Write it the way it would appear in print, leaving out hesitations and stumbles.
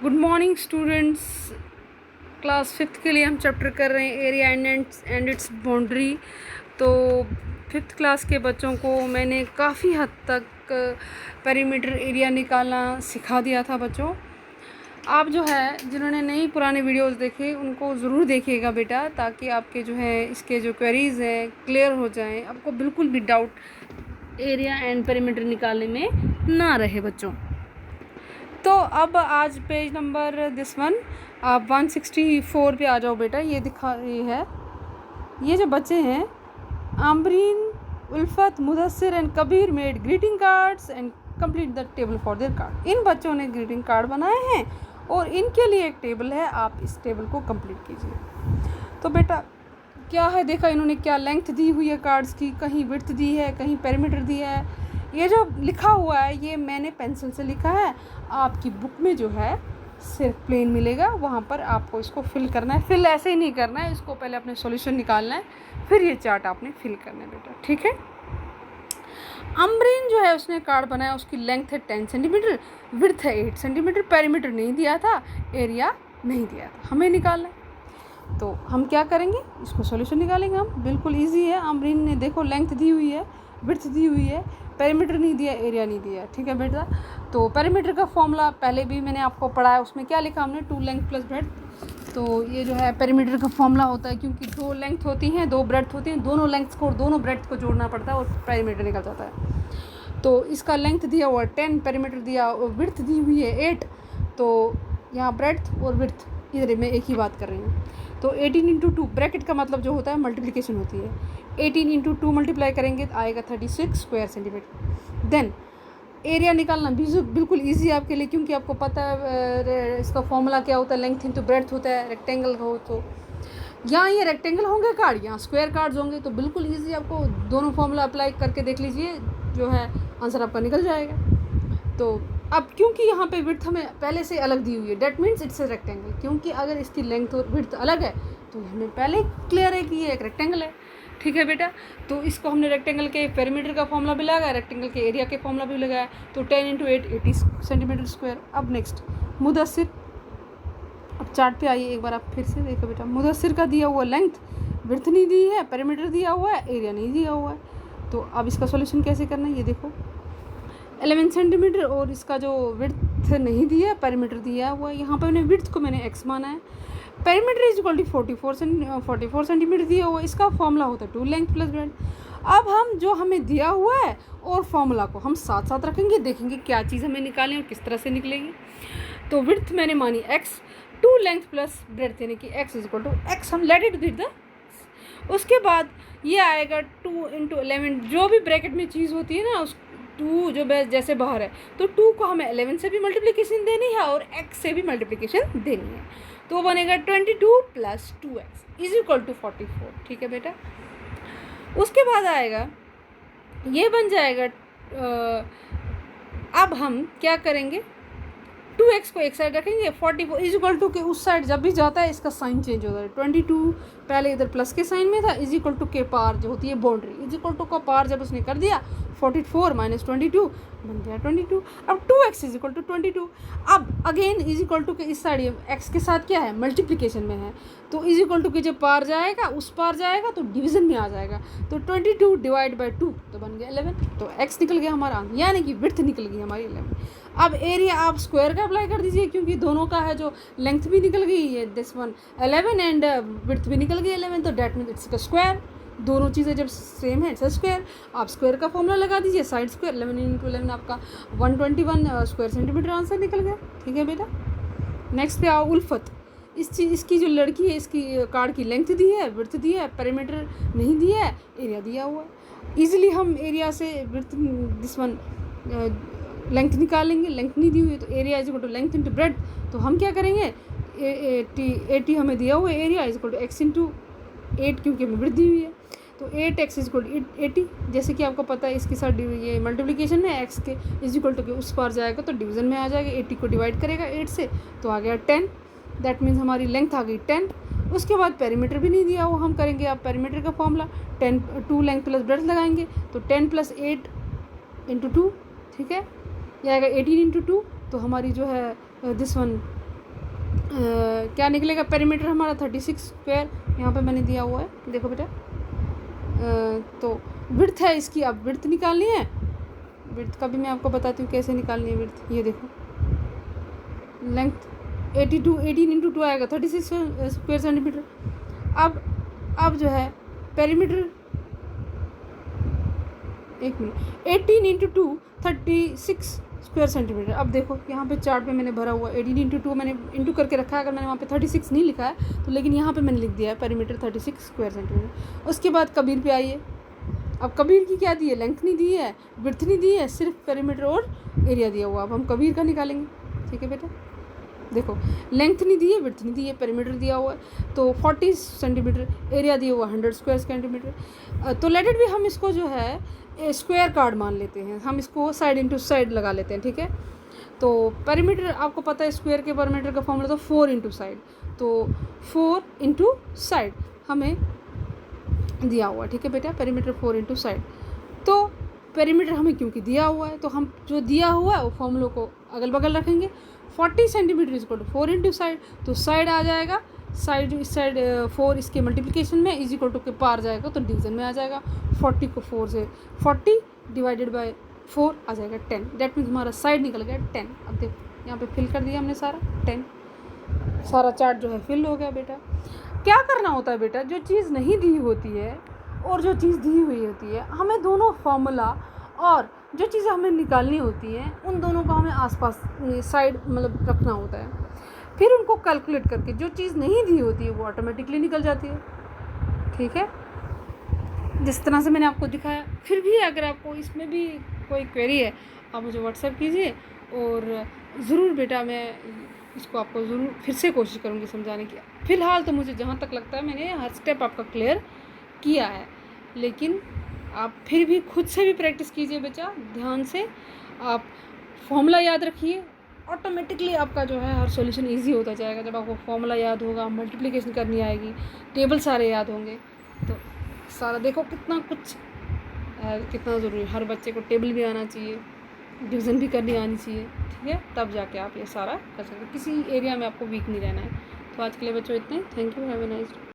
Good morning students. Class fifth के लिए हम चैप्टर कर रहे हैं एरिया एंड इट्स बाउंड्री। तो फिफ्थ क्लास के बच्चों को मैंने काफ़ी हद तक पेरीमीटर एरिया निकालना सिखा दिया था। बच्चों, आप जो है जिन्होंने नई पुराने वीडियोस देखे उनको ज़रूर देखिएगा बेटा, ताकि आपके जो है इसके जो क्वेरीज़ हैं क्लियर हो जाएं, आपको बिल्कुल भी डाउट एरिया एंड पेरीमीटर निकालने में ना रहे बच्चों। तो अब आज पेज नंबर दिस वन आप 164 पे आ जाओ बेटा। ये है ये जो बच्चे हैं Amreen, Ulfat, Mudassir and Kabir made greeting cards and complete the table for their card. इन बच्चों ने ग्रीटिंग कार्ड बनाए हैं और इनके लिए एक टेबल है, आप इस टेबल को कंप्लीट कीजिए। तो बेटा क्या है, देखा इन्होंने क्या लेंथ दी हुई है कार्ड्स की, कहीं विड्थ दी है, कहीं पेरीमीटर दिया है। ये जो लिखा हुआ है ये मैंने पेंसिल से लिखा है, आपकी बुक में जो है सिर्फ प्लेन मिलेगा, वहाँ पर आपको इसको फिल करना है। फिल ऐसे ही नहीं करना है, इसको पहले अपने सॉल्यूशन निकालना है, फिर ये चार्ट आपने फिल करना है बेटा, ठीक है। अमरीन जो है उसने कार्ड बनाया, उसकी लेंथ है 10 सेंटीमीटर, विड्थ है 8 सेंटीमीटर, पेरीमीटर नहीं दिया था, एरिया नहीं दिया था, हमें निकालना है। तो हम क्या करेंगे, इसको सॉल्यूशन निकालेंगे हम। बिल्कुल इजी है। अमरीन ने देखो लेंथ दी हुई है, विड्थ दी हुई है, पेरीमीटर नहीं दिया, एरिया नहीं दिया, ठीक है बेटा। तो पेरीमीटर का फॉर्मूला पहले भी मैंने आपको पढ़ाया, उसमें क्या लिखा हमने, 2 लेंथ प्लस ब्रेड्थ। तो ये जो है पेरीमीटर का फॉर्मूला होता है, क्योंकि 2 लेंथ होती हैं, 2 ब्रेड्थ होती हैं, दोनों लेंथ्स को और दोनों ब्रेड्थ को जोड़ना पड़ता है और पेरीमीटर निकल जाता है। तो इसका लेंथ दिया हुआ 10, पेरीमीटर दिया, विड्थ दी हुई है 8। तो यहाँ ब्रेड्थ और विड्थ इधर मैं एक ही बात कर रही हूँ। तो 18 इंटू 2, ब्रैकेट का मतलब जो होता है मल्टीप्लिकेशन होती है, 18 इंटू 2 मल्टीप्लाई करेंगे तो आएगा 36 स्क्वायर सेंटीमीटर। देन एरिया निकालना बिल्कुल इजी है आपके लिए, क्योंकि आपको पता है इसका फॉर्मूला क्या होता है, लेंथ इंटू ब्रेड्थ होता है। रेक्टेंगल हो तो यहाँ ये रेक्टेंगल होंगे कार्ड, यहाँ स्क्वायर कार्ड्स होंगे, तो बिल्कुल ईजी, आपको दोनों फॉर्मूला अप्लाई करके देख लीजिए, जो है आंसर आपका निकल जाएगा। तो अब क्योंकि यहाँ पे विड्थ हमें पहले से अलग दी हुई है, that means it's a rectangle, क्योंकि अगर इसकी लेंथ और विड्थ अलग है तो हमें पहले क्लियर है कि ये एक रेक्टेंगल है, ठीक है बेटा। तो इसको हमने रेक्टेंगल के पेरीमीटर का फॉर्मूला भी लगाया, रेक्टेंगल के एरिया के फॉर्मूला भी लगाया, तो 10 इंटू 8 80 सेंटीमीटर स्क्वायर। अब नेक्स्ट मुदस्सिर, अब चार्ट पे आइए एक बार आप फिर से देखो बेटा। मुदस्सिर का दिया हुआ लेंथ, विड्थ नहीं दी है, पेरीमीटर दिया हुआ है, एरिया नहीं दिया हुआ है। तो अब इसका सॉल्यूशन कैसे करना है, ये देखो 11 सेंटीमीटर और इसका जो विड्थ नहीं दिया, पेरीमीटर दिया हुआ है, यहाँ पर मैंने विड्थ को मैंने x माना है, perimeter is equal to 44 centimetre दिया हुआ है, इसका फॉर्मूला होता है 2 लेंथ प्लस ब्रेड्थ। अब हम जो हमें दिया हुआ है और फॉर्मूला को हम साथ साथ रखेंगे, देखेंगे क्या चीज़ हमें निकालें और किस तरह से निकलेगी। तो विड्थ मैंने मानी x, 2 लेंथ प्लस ब्रेड्थ यानी कि x is equal to x, हम लेट इट विद द। उसके बाद ये आएगा 2 इंटू 11, जो भी ब्रैकेट में चीज़ होती है ना, उस 2 जो जैसे बाहर है, तो 2 को हमें 11 से भी मल्टीप्लिकेशन देनी है और x से भी मल्टीप्लिकेशन देनी है, तो बनेगा 22 plus 2x is equal to 44, ठीक है बेटा। उसके बाद आएगा ये बन जाएगा, अब हम क्या करेंगे, 2x को एक साइड रखेंगे, 44 इज इक्वल टू के उस साइड जब भी जाता है इसका साइन चेंज होता है, 22 पहले इधर प्लस के साइन में था, इज इक्वल टू के पार जो होती है बाउंड्री, इज इक्वल टू का पार जब उसने कर दिया 44 माइनस 22 बन गया 22। अब 2x इज इक्वल टू 22। अब अगेन इज इक्वल टू के इस साइड x के साथ क्या है, मल्टीप्लिकेशन में है, तो इज इक्वल टू के जब पार जाएगा उस पार जाएगा तो डिवीजन में आ जाएगा, तो 22 डिवाइड बाई 2 तो बन गया 11, तो x निकल गया हमारा, यानी कि विड्थ निकल गई हमारी 11। अब एरिया आप स्क्वायर का अप्लाई कर दीजिए, क्योंकि दोनों का है, जो लेंथ भी निकल गई है दिस वन 11 एंड विड्थ भी निकल गई 11, तो डेट मीन्स इट्स का स्क्वायर। दोनों चीज़ें जब सेम है इट्स स्क्वायर, आप स्क्वायर का फॉर्मूला लगा दीजिए, साइड स्क्वायर 11 इंटू 11 आपका 121 स्क्वायर सेंटीमीटर आंसर निकल गया, ठीक है बेटा। नेक्स्ट पे आओ उल्फत, इसकी जो लड़की है इसकी कार्ड की लेंथ दी है, विड्थ दी है, पेरीमीटर नहीं दिया है, एरिया दिया हुआ है। ईजिली हम एरिया से विड्थ दिस वन लेंथ निकालेंगे, लेंथ नहीं दी हुई है तो area is equal to length into breadth, तो हम क्या करेंगे, 80 हमें दिया हुआ है, area is equal to X into 8, क्योंकि हमें विड्थ दी हुई है, तो 8x इज इक्वल टू 80, जैसे कि आपको पता है इसके साथ ये मल्टीप्लिकेशन में x के इज इक्वल टू के उस पार जाएगा तो डिवीजन में आ जाएगा, 80 को डिवाइड करेगा 8 से तो आ गया 10, दैट मीन्स हमारी लेंथ आ गई 10। उसके बाद पेरीमीटर भी नहीं दिया, वो हम करेंगे आप पेरीमीटर का फॉर्मूला 2 लेंथ प्लस ब्रेड्थ लगाएंगे, तो 10 प्लस 8 इंटू 2, ठीक है, यह आएगा 18 इंटू 2, तो हमारी जो है दिस वन क्या निकलेगा, पेरीमीटर हमारा 36 स्क्वायर यहाँ पे मैंने दिया हुआ है, देखो बेटा। तो विड्थ है इसकी, अब विड्थ निकालनी है। विड्थ का भी मैं आपको बताती हूँ कैसे निकालनी है विड्थ। ये देखो लेंथ 18 इंटू 2 आएगा 36 स्क्वायर सेंटीमीटर। अब जो है पेरीमीटर, एक मिनट, 18 इंटू 2 36 स्क्वायर सेंटीमीटर। अब देखो यहाँ पे चार्ट पे मैंने भरा हुआ 18 इंटू 2 मैंने इंटू करके रखा है। अगर मैंने वहाँ पे 36 नहीं लिखा है तो, लेकिन यहाँ पे मैंने लिख दिया है पेरीमीटर 36 स्क्वायर सेंटीमीटर। उसके बाद कबीर पे आइए। अब कबीर की क्या दी है, लेंथ नहीं दी है, विड्थ नहीं दी है, सिर्फ पेरीमीटर और एरिया दिया हुआ। अब हम कबीर का निकालेंगे, ठीक है बेटा। देखो लेंथ नहीं दी है, विड्थ नहीं दी है, पेरीमीटर दिया हुआ है तो 40 सेंटीमीटर, एरिया दिया हुआ 100 स्क्वायर सेंटीमीटर। तो लेट इट भी, हम इसको जो है स्क्वायर कार्ड मान लेते हैं, हम इसको साइड इंटू साइड लगा लेते हैं, ठीक है। तो पेरीमीटर आपको पता है स्क्वायर के पेरीमीटर का फॉर्मूला, तो 4 इंटू साइड, तो 4 इंटू साइड हमें दिया हुआ है, ठीक है बेटा। पेरीमीटर 4 इंटू साइड, तो पेरीमीटर हमें क्योंकि दिया हुआ है तो हम जो दिया हुआ है वो फॉर्मूलों को अगल बगल रखेंगे। 40 centimetre is equal to 4 into side, तो साइड आ जाएगा, साइड जो इस साइड 4 इसके मल्टीप्लिकेशन में इज इक्वल टू के पार जाएगा तो डिवीजन में आ जाएगा। 40 को 4 से, 40 डिवाइडेड बाय 4 आ जाएगा 10। दैट मीन्स हमारा साइड निकल गया 10। अब देखो यहाँ पे फिल कर दिया हमने सारा 10, सारा चार्ट जो है फिल हो गया बेटा। क्या करना होता है बेटा, जो चीज़ नहीं दी होती है और जो चीज़ दी हुई होती है, हमें दोनों फार्मूला और जो चीज़ें हमें निकालनी होती हैं उन दोनों को हमें आसपास साइड मतलब रखना होता है। फिर उनको कैलकुलेट करके जो चीज़ नहीं दी होती है वो ऑटोमेटिकली निकल जाती है, ठीक है, जिस तरह से मैंने आपको दिखाया। फिर भी अगर आपको इसमें भी कोई क्वेरी है आप मुझे व्हाट्सएप कीजिए, और ज़रूर बेटा मैं इसको आपको ज़रूर फिर से कोशिश करूँगी समझाने की। फ़िलहाल तो मुझे जहाँ तक लगता है मैंने हर स्टेप आपका क्लियर किया है, लेकिन आप फिर भी खुद से भी प्रैक्टिस कीजिए बच्चा, ध्यान से। आप फॉर्मूला याद रखिए, ऑटोमेटिकली आपका जो है हर सॉल्यूशन इजी होता जाएगा। जब आपको फॉर्मूला याद होगा, मल्टीप्लिकेशन करनी आएगी, टेबल सारे याद होंगे, तो सारा देखो कितना कुछ कितना ज़रूरी है। हर बच्चे को टेबल भी आना चाहिए, डिवीज़न भी करनी आनी चाहिए, ठीक है, तब जाके आप ये सारा कर सकते। किसी एरिया में आपको वीक नहीं रहना है। तो आज के लिए बच्चों इतना ही। Thank you, have a nice day.